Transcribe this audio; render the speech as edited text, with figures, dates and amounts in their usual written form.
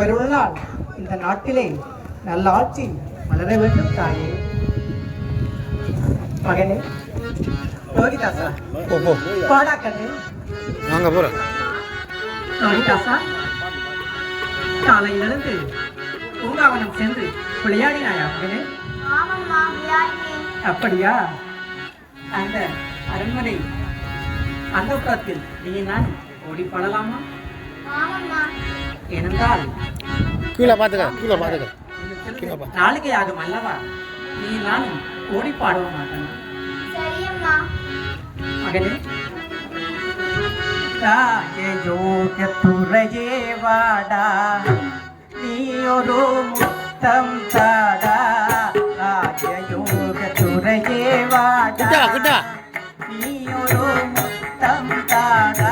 திருவருளால் இந்த நாட்டிலே நல்ல ஆட்சி மலர வேண்டும் தாயே. மகனே ரோகிதாசா, பாடா கண்ணு வாங்க போறேன். ரோகிதாசா, காலை எழுந்து பூங்காவனம் சென்று விளையாடினாயா மகனே? அப்படியா? அந்த அரண்மனை அந்த புறத்தில் நீ நான் ஓடி பாடலாமா? ஏனென்றால் கீழே பாத்துக்க. நாளைக்கு ஆகும் அல்லவா? நீ நான் ஓடி பாடுவ மாட்டேன் மகனே. ராஜயோக துறையே வாடா, நீ ஒரு முத்தம் தாடா. ராஜயோக துறையே வாடா, நீ ஒரு முத்தம் தாடா.